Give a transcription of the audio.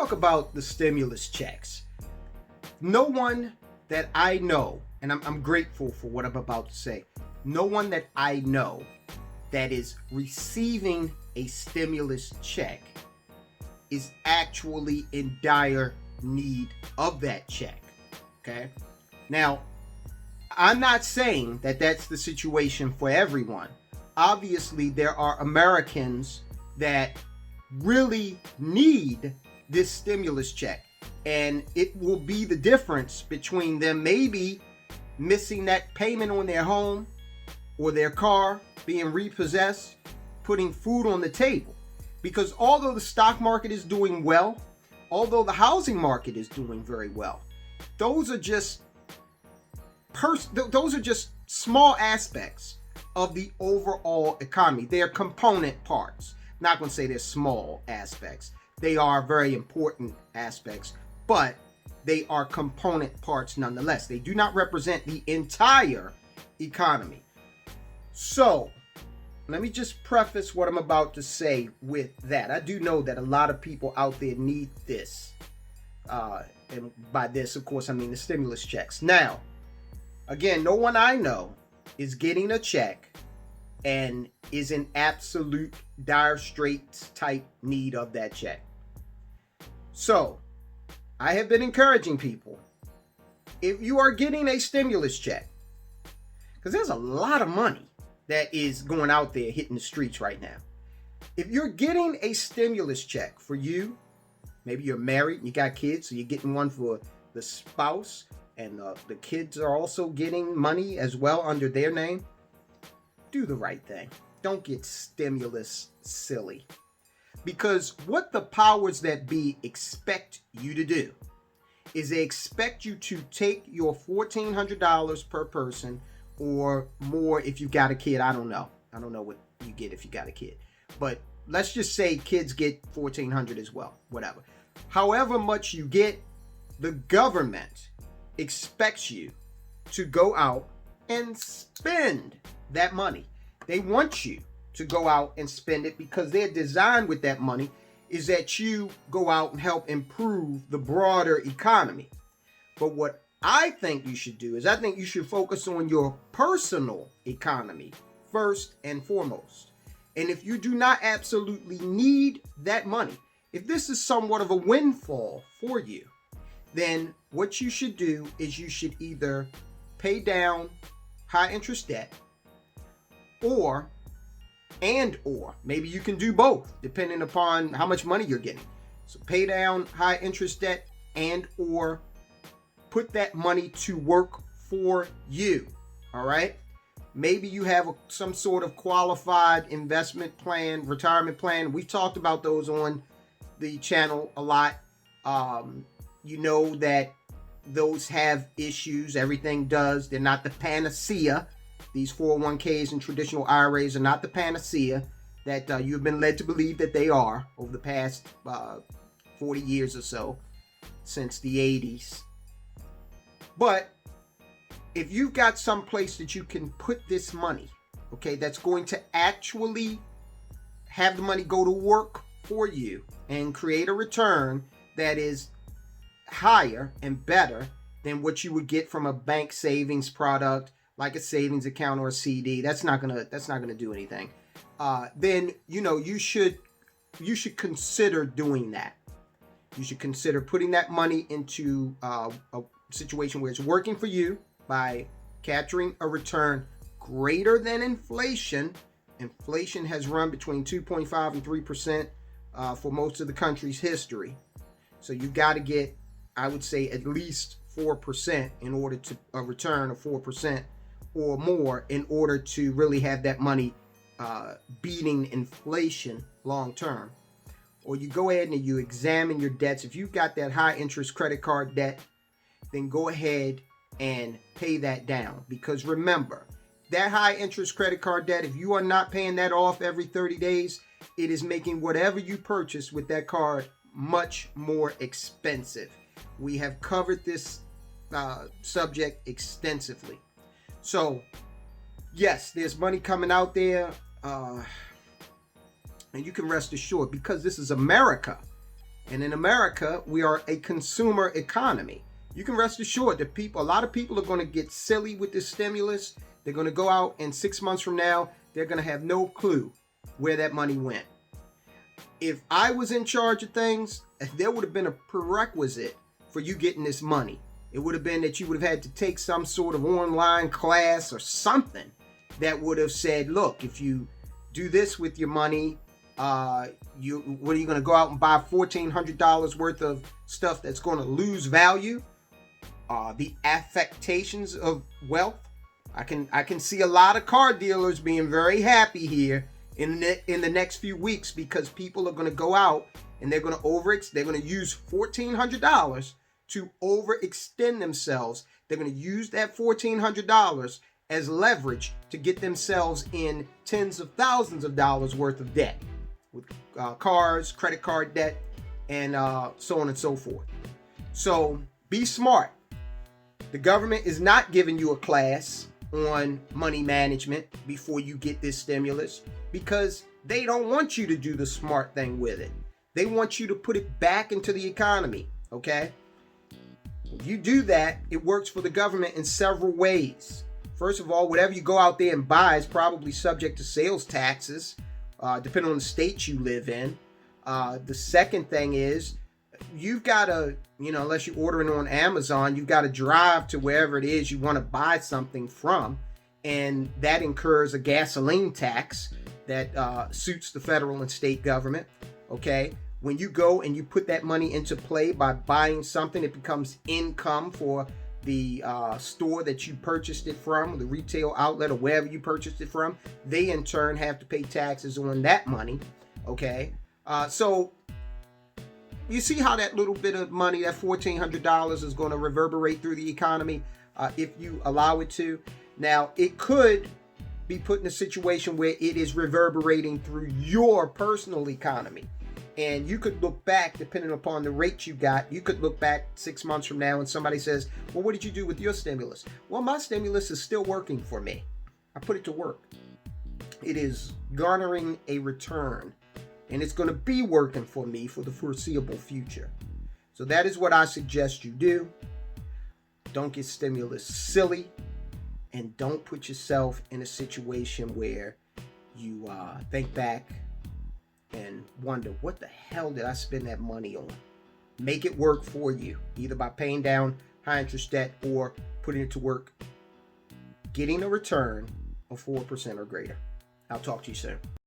talk about the stimulus checks. No one that I know, and I'm grateful for what I'm about to say, no one that I know that is receiving a stimulus check is actually in dire need of that check. Okay? Now, I'm not saying that that's the situation for everyone. Obviously, there are Americans that really need this stimulus check, and it will be the difference between them maybe missing that payment on their home or their car, being repossessed, putting food on the table. Because although the stock market is doing well, although the housing market is doing very well, those are just small aspects of the overall economy. They are component parts. I'm not going to say they're small aspects. They are very important aspects, but they are component parts nonetheless. They do not represent the entire economy. So, let me just preface what I'm about to say with that. I do know that a lot of people out there need this. And by this, of course, I mean the stimulus checks. Now, again, no one I know is getting a check and is in absolute dire straits type need of that check. So, I have been encouraging people, if you are getting a stimulus check, because there's a lot of money that is going out there hitting the streets right now. If you're getting a stimulus check for you, maybe you're married, you got kids, so you're getting one for the spouse, and the kids are also getting money as well under their name, do the right thing. Don't get stimulus silly. Because what the powers that be expect you to do is they expect you to take your $1,400 per person or more if you've got a kid. I don't know what you get if you got a kid. But let's just say kids get $1,400 as well, whatever. However much you get, the government expects you to go out and spend that money. They want you to go out and spend it because their design with that money is that you go out and help improve the broader economy. But what I think you should do is I think you should focus on your personal economy first and foremost. And if you do not absolutely need that money, if this is somewhat of a windfall for you, then what you should do is you should either pay down high interest debt or maybe you can do both depending upon how much money you're getting. So pay down high interest debt and or put that money to work for you. All right. Maybe you have some sort of qualified investment plan, retirement plan. We've talked about those on the channel a lot. You know that those have issues. Everything does. They're not the panacea. These 401ks and traditional IRAs are not the panacea that you've been led to believe that they are over the past 40 years or so, since the 80s. But if you've got some place that you can put this money, okay, that's going to actually have the money go to work for you and create a return that is higher and better than what you would get from a bank savings product like a savings account or a CD, that's not gonna do anything. Then you should consider doing that. You should consider putting that money into a situation where it's working for you by capturing a return greater than inflation. Inflation has run between 2.5 and 3% for most of the country's history. So you got to get, I would say, at least 4% in order to a return of 4% or more in order to really have that money beating inflation long term. Or you go ahead and you examine your debts. If you've got that high interest credit card debt, then go ahead and pay that down. Because remember, that high interest credit card debt, if you are not paying that off every 30 days, it is making whatever you purchase with that card much more expensive. We have covered this subject extensively. So, yes, there's money coming out there, and you can rest assured, because this is America, And in America, we are a consumer economy. You can rest assured that a lot of people are going to get silly with this stimulus. They're going to go out, and 6 months from now, they're going to have no clue where that money went. If I was in charge of things, there would have been a prerequisite for you getting this money. It would have been that you would have had to take some sort of online class or something that would have said, look, if you do this with your money, what are you going to go out and buy $1,400 worth of stuff that's going to lose value? The affectations of wealth. I can see a lot of car dealers being very happy here in the next few weeks, because people are going to go out and they're going to use $1,400 to overextend themselves. They're going to use that $1,400 as leverage to get themselves in tens of thousands of dollars worth of debt with cars, credit card debt, and so on and so forth. So be smart. The government is not giving you a class on money management before you get this stimulus, because they don't want you to do the smart thing with it. They want you to put it back into the economy, okay? If you do that, it works for the government in several ways. First of all, whatever you go out there and buy is probably subject to sales taxes, depending on the state you live in. The second thing is, you've got to, unless you're ordering on Amazon, you've got to drive to wherever it is you want to buy something from. And that incurs a gasoline tax that suits the federal and state government. Okay. When you go and you put that money into play by buying something, it becomes income for the store that you purchased it from, the retail outlet, or wherever you purchased it from. They in turn have to pay taxes on that money. Okay. So you see how that little bit of money, that $1,400, is going to reverberate through the economy if you allow it to. Now, it could be put in a situation where it is reverberating through your personal economy. And you could look back, depending upon the rate you got, you could look back 6 months from now and somebody says, well, what did you do with your stimulus? Well, my stimulus is still working for me. I put it to work. It is garnering a return. And it's going to be working for me for the foreseeable future. So that is what I suggest you do. Don't get stimulus silly. And don't put yourself in a situation where you think back and wonder, what the hell did I spend that money on? Make it work for you, either by paying down high interest debt or putting it to work, getting a return of 4% or greater. I'll talk to you soon.